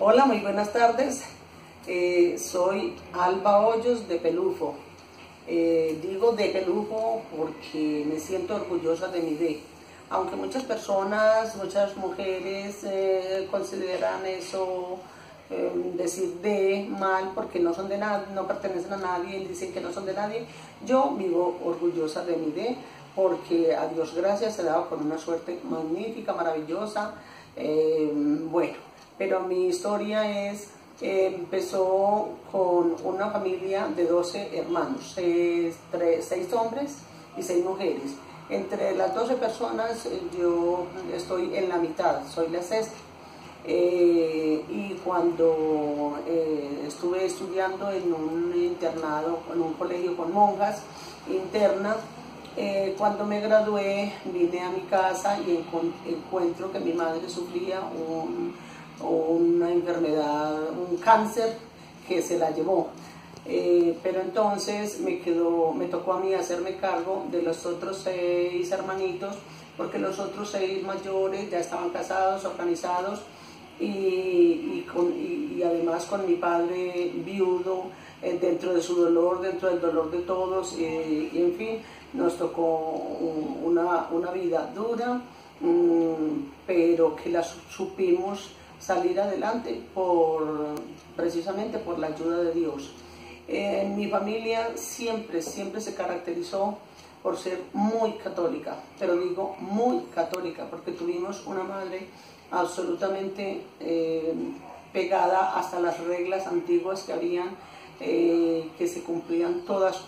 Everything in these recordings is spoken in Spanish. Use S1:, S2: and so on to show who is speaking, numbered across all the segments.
S1: Hola, muy buenas tardes. Soy Alba Hoyos de Pelufo. Digo de Pelufo porque me siento orgullosa de mi D. Aunque muchas personas, muchas mujeres consideran eso, decir de mal porque no son de nadie, no pertenecen a nadie y dicen que no son de nadie. Yo vivo orgullosa de mi D porque a Dios gracias he dado con una suerte magnífica, maravillosa. Bueno. Pero mi historia empezó con una familia de 12 hermanos, 6 hombres y 6 mujeres. Entre las 12 personas yo estoy en la mitad, soy la sexta. Y cuando estuve estudiando en un internado, en un colegio con monjas internas, cuando me gradué vine a mi casa y encuentro que mi madre sufría una enfermedad, un cáncer que se la llevó. Pero entonces me tocó a mí hacerme cargo de los otros 6 hermanitos, porque los otros 6 mayores ya estaban casados, organizados, y además con mi padre viudo, dentro de su dolor, dentro del dolor de todos, y en fin, nos tocó una vida dura, pero que la supimos salir adelante precisamente por la ayuda de Dios. Mi familia siempre se caracterizó por ser muy católica, pero digo muy católica porque tuvimos una madre absolutamente pegada hasta las reglas antiguas que habían, que se cumplían todas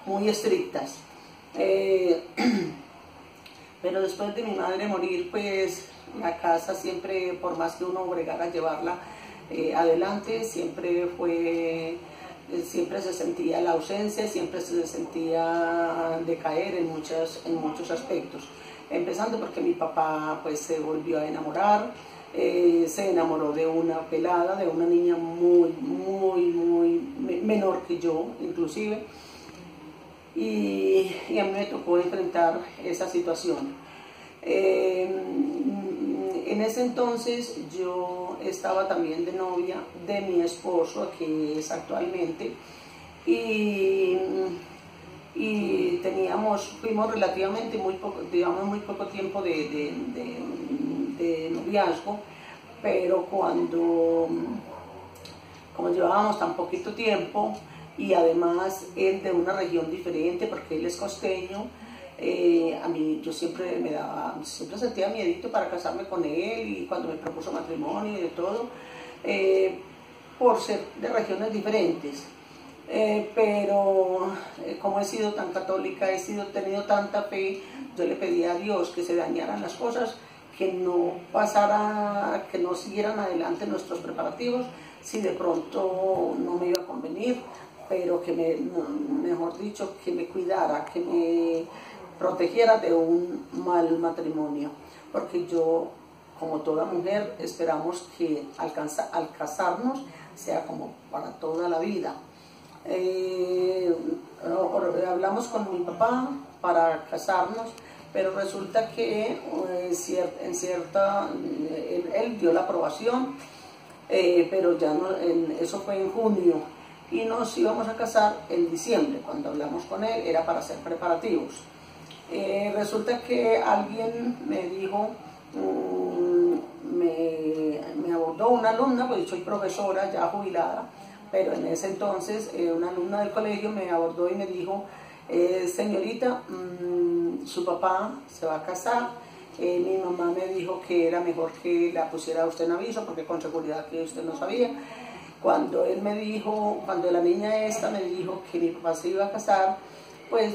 S1: muy estrictas. Pero después de mi madre morir, pues la casa siempre, por más que uno bregara a llevarla adelante, siempre se sentía la ausencia, siempre se sentía decaer en muchos aspectos. Empezando porque mi papá pues se volvió a enamorar, se enamoró de una pelada, de una niña muy menor que yo, inclusive. Y a mí me tocó enfrentar esa situación. En ese entonces yo estaba también de novia de mi esposo, que es actualmente, y fuimos relativamente muy poco tiempo de noviazgo, pero como llevábamos tan poquito tiempo, y además él de una región diferente porque él es costeño, a mí yo siempre sentía miedito para casarme con él, y cuando me propuso matrimonio y de todo, por ser de regiones diferentes. Pero como he sido tan católica, tenido tanta fe, yo le pedí a Dios que se dañaran las cosas, que no siguieran adelante nuestros preparativos, si de pronto no me iba a convenir, pero mejor dicho, que me cuidara, que me protegiera de un mal matrimonio, porque yo, como toda mujer, esperamos que al casarnos sea como para toda la vida. Hablamos con mi papá para casarnos, pero resulta que él dio la aprobación, pero ya no, eso fue en junio, y nos íbamos a casar en diciembre. Cuando hablamos con él era para hacer preparativos. Resulta que alguien me dijo, me abordó una alumna, pues soy profesora ya jubilada, pero en ese entonces una alumna del colegio me abordó y me dijo, señorita, su papá se va a casar, mi mamá me dijo que era mejor que la pusiera usted en aviso porque con seguridad que usted no sabía. Cuando la niña esta me dijo que mi papá se iba a casar, pues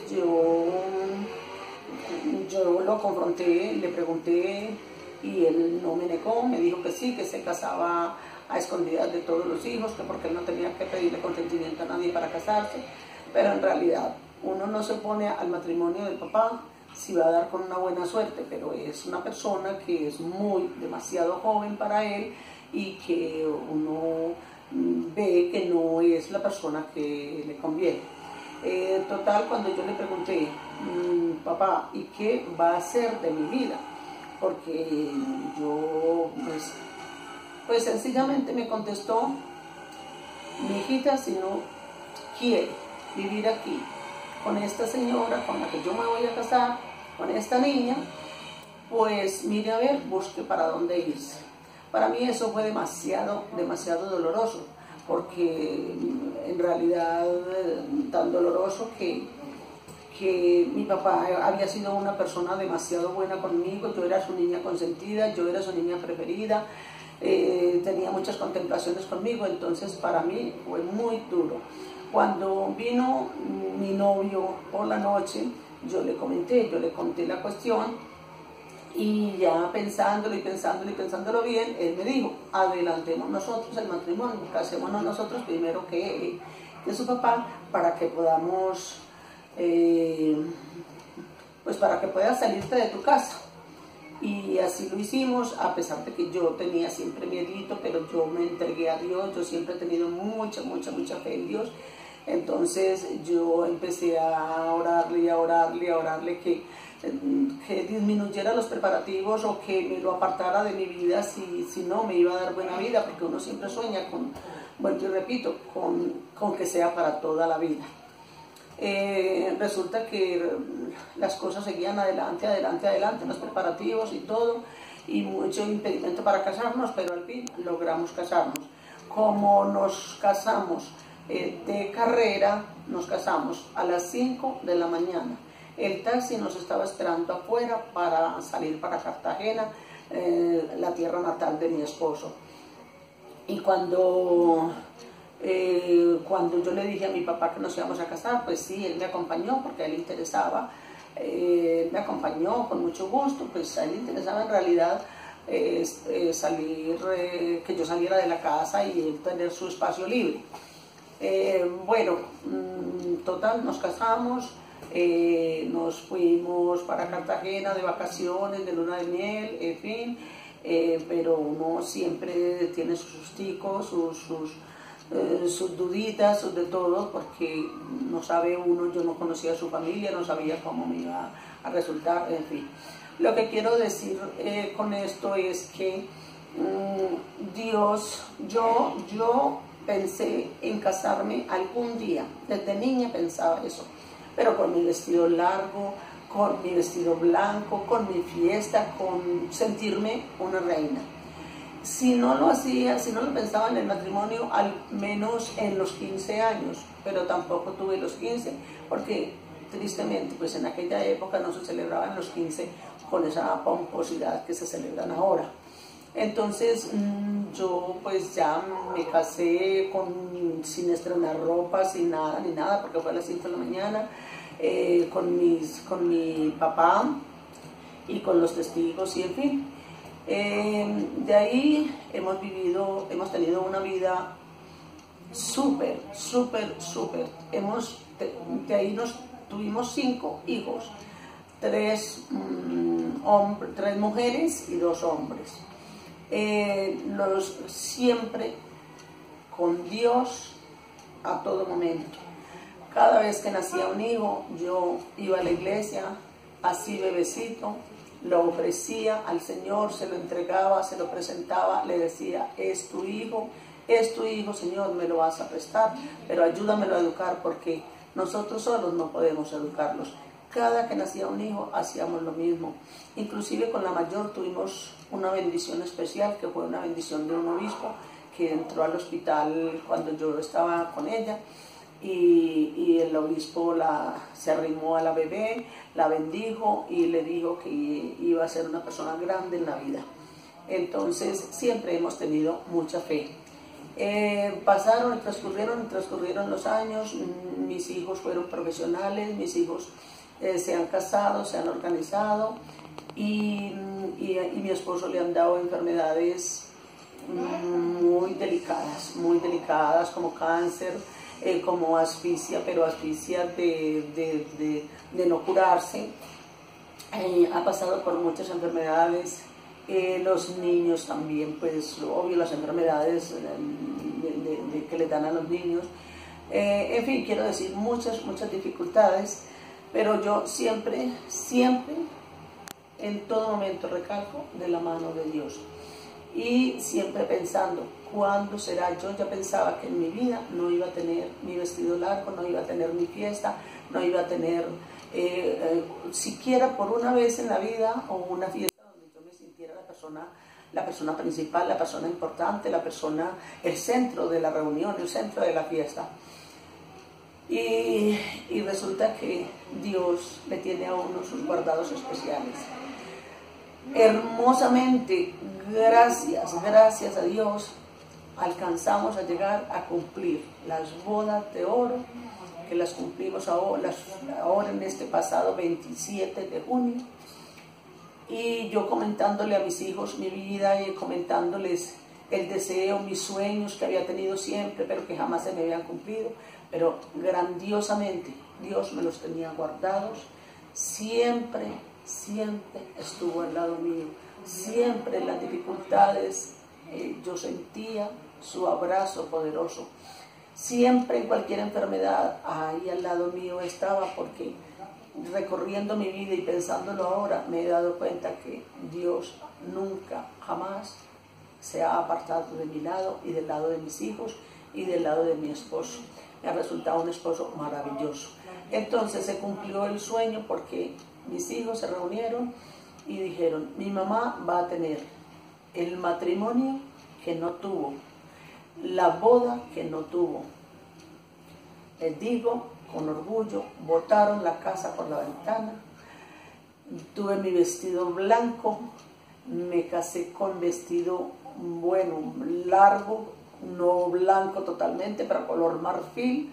S1: yo lo confronté, le pregunté, y él no me negó, me dijo que sí, que se casaba a escondidas de todos los hijos, que porque él no tenía que pedirle consentimiento a nadie para casarse. Pero en realidad uno no se opone al matrimonio del papá si va a dar con una buena suerte, pero es una persona que es demasiado joven para él, y que uno ve que no es la persona que le conviene. Total, cuando yo le pregunté, papá, ¿y qué va a hacer de mi vida? porque yo, pues sencillamente me contestó: mi hijita, si no quiere vivir aquí con esta señora con la que yo me voy a casar, con esta niña, pues mire a ver, busque para dónde irse. Para mí eso fue demasiado, demasiado doloroso, porque en realidad tan doloroso que mi papá había sido una persona demasiado buena conmigo, yo era su niña consentida, yo era su niña preferida, tenía muchas contemplaciones conmigo, entonces para mí fue muy duro. Cuando vino mi novio por la noche, yo le conté la cuestión, y ya pensándolo y pensándolo bien, él me dijo: adelantemos nosotros el matrimonio, casémonos nosotros primero que su papá, para que podamos, pues para que puedas salirte de tu casa. Y así lo hicimos, a pesar de que yo tenía siempre miedito, pero yo me entregué a Dios. Yo siempre he tenido mucha fe en Dios. Entonces yo empecé a orarle que disminuyera los preparativos, o que me lo apartara de mi vida si no me iba a dar buena vida, porque uno siempre sueña con, bueno, yo repito, con que sea para toda la vida. Resulta que las cosas seguían adelante, los preparativos y todo, y mucho impedimento para casarnos, pero al fin logramos casarnos. Como nos casamos de carrera, nos casamos a las 5 de la mañana. El taxi nos estaba esperando afuera para salir para Cartagena, la tierra natal de mi esposo. Y cuando yo le dije a mi papá que nos íbamos a casar, pues sí, él me acompañó porque a él le interesaba, me acompañó con mucho gusto, pues a él le interesaba en realidad salir, que yo saliera de la casa y él tener su espacio libre. Bueno, total, nos casamos, nos fuimos para Cartagena de vacaciones, de luna de miel, en fin, pero uno siempre tiene sus susticos, sus duditas, sus de todo, porque no sabe uno, yo no conocía a su familia, no sabía cómo me iba a resultar, en fin. Lo que quiero decir con esto es que Dios, yo pensé en casarme algún día, desde niña pensaba eso, pero con mi vestido largo, con mi vestido blanco, con mi fiesta, con sentirme una reina. Si no lo hacía, si no lo pensaba en el matrimonio, al menos en los 15 años, pero tampoco tuve los 15, porque tristemente, pues en aquella época no se celebraban los 15 con esa pomposidad que se celebran ahora. Entonces yo pues ya me casé sin estrenar ropa, sin nada, ni nada, porque fue a las 5 de la mañana, con mi papá y con los testigos, y en fin. De ahí hemos tenido una vida súper. De ahí tuvimos 5 hijos, 3 mujeres y 2 hombres. Siempre con Dios a todo momento. Cada vez que nacía un hijo, yo iba a la iglesia, así bebecito, lo ofrecía al Señor, se lo entregaba, se lo presentaba, le decía: es tu hijo, Señor, me lo vas a prestar, pero ayúdamelo a educar, porque nosotros solos no podemos educarlos. Cada que nacía un hijo hacíamos lo mismo. Inclusive con la mayor tuvimos una bendición especial, que fue una bendición de un obispo que entró al hospital cuando yo estaba con ella, y el obispo se arrimó a la bebé, la bendijo y le dijo que iba a ser una persona grande en la vida. Entonces siempre hemos tenido mucha fe. Pasaron y transcurrieron los años, mis hijos fueron profesionales, mis hijos se han casado, se han organizado, y mi esposo le han dado enfermedades muy delicadas, como cáncer, como asfixia, pero asfixia de no curarse. Ha pasado por muchas enfermedades, los niños también, pues obvio, las enfermedades que le dan a los niños. En fin, quiero decir, muchas dificultades, pero yo siempre en todo momento, recalco, de la mano de Dios. Y siempre pensando, ¿cuándo será? Yo ya pensaba que en mi vida no iba a tener mi vestido largo, no iba a tener mi fiesta, no iba a tener siquiera por una vez en la vida o una fiesta donde yo me sintiera la persona principal, la persona importante, el centro de la reunión, el centro de la fiesta. Y resulta que Dios le tiene a uno sus guardados especiales. Hermosamente, gracias a Dios, alcanzamos a llegar a cumplir las bodas de oro, que las cumplimos ahora en este pasado 27 de junio. Y yo comentándole a mis hijos mi vida y comentándoles el deseo, mis sueños que había tenido siempre, pero que jamás se me habían cumplido, pero grandiosamente Dios me los tenía guardados. Siempre estuvo al lado mío, siempre en las dificultades yo sentía su abrazo poderoso, siempre en cualquier enfermedad ahí al lado mío estaba, porque recorriendo mi vida y pensándolo ahora me he dado cuenta que Dios nunca, jamás se ha apartado de mi lado y del lado de mis hijos y del lado de mi esposo. Me ha resultado un esposo maravilloso. Entonces se cumplió el sueño porque mis hijos se reunieron y dijeron, mi mamá va a tener el matrimonio que no tuvo, la boda que no tuvo. Les digo con orgullo, botaron la casa por la ventana, tuve mi vestido blanco, me casé con vestido, bueno, largo, no blanco totalmente, pero color marfil.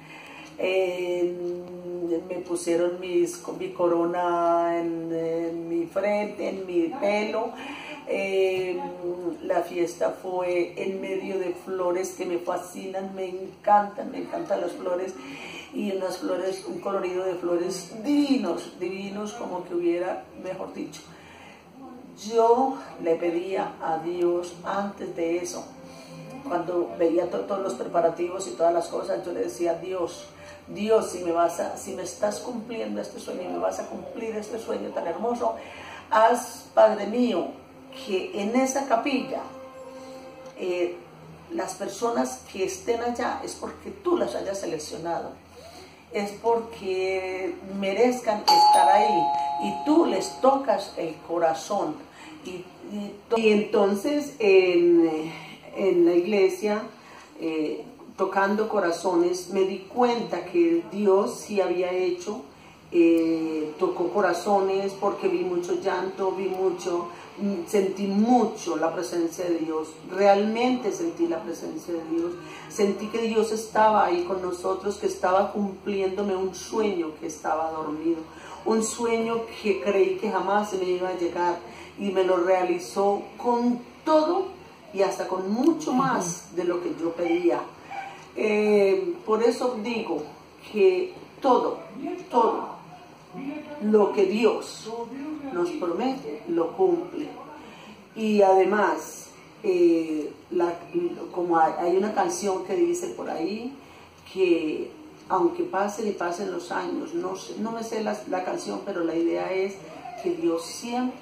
S1: Me pusieron mi corona en mi frente, en mi pelo. La fiesta fue en medio de flores que me fascinan, me encantan las flores, y unas flores, un colorido de flores divinos, como que hubiera, mejor dicho. Yo le pedía a Dios antes de eso, cuando veía todos los preparativos y todas las cosas, yo le decía, Dios, si me estás cumpliendo este sueño, me vas a cumplir este sueño tan hermoso, haz, Padre mío, que en esa capilla las personas que estén allá es porque tú las hayas seleccionado, es porque merezcan estar ahí y tú les tocas el corazón. Y entonces en la iglesia, tocando corazones, me di cuenta que Dios sí había hecho, tocó corazones, porque vi mucho llanto, sentí mucho la presencia de Dios, realmente sentí la presencia de Dios, sentí que Dios estaba ahí con nosotros, que estaba cumpliéndome un sueño que estaba dormido, un sueño que creí que jamás se me iba a llegar, y me lo realizó con todo y hasta con mucho más de lo que yo pedía. Por eso digo que todo lo que Dios nos promete, lo cumple. Y además, como hay una canción que dice por ahí, que aunque pasen y pasen los años, no me sé la canción, pero la idea es que Dios siempre,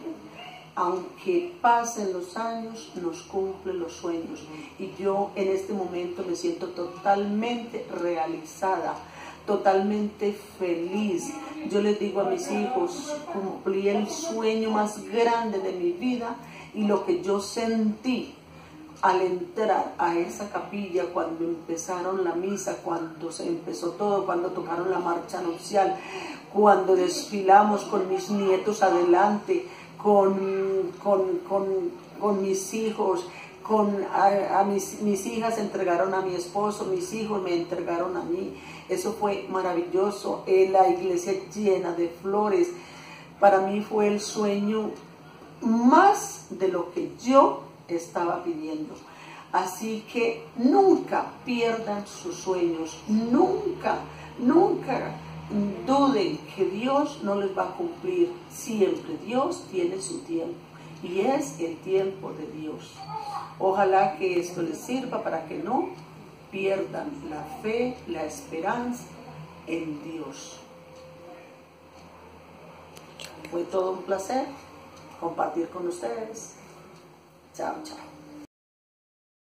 S1: aunque pasen los años, nos cumple los sueños. Y yo en este momento me siento totalmente realizada, totalmente feliz. Yo les digo a mis hijos, cumplí el sueño más grande de mi vida, y lo que yo sentí al entrar a esa capilla, cuando empezaron la misa, cuando se empezó todo, cuando tocaron la marcha nupcial, cuando desfilamos con mis nietos adelante, con mis hijos, mis hijas entregaron a mi esposo, mis hijos me entregaron a mí. Eso fue maravilloso, la iglesia llena de flores. Para mí fue el sueño más de lo que yo estaba pidiendo. Así que nunca pierdan sus sueños, nunca duden que Dios no les va a cumplir. Siempre Dios tiene su tiempo, y es el tiempo de Dios. Ojalá que esto les sirva para que no pierdan la fe, la esperanza en Dios. Fue todo un placer. compartir con ustedes. Chao, chao.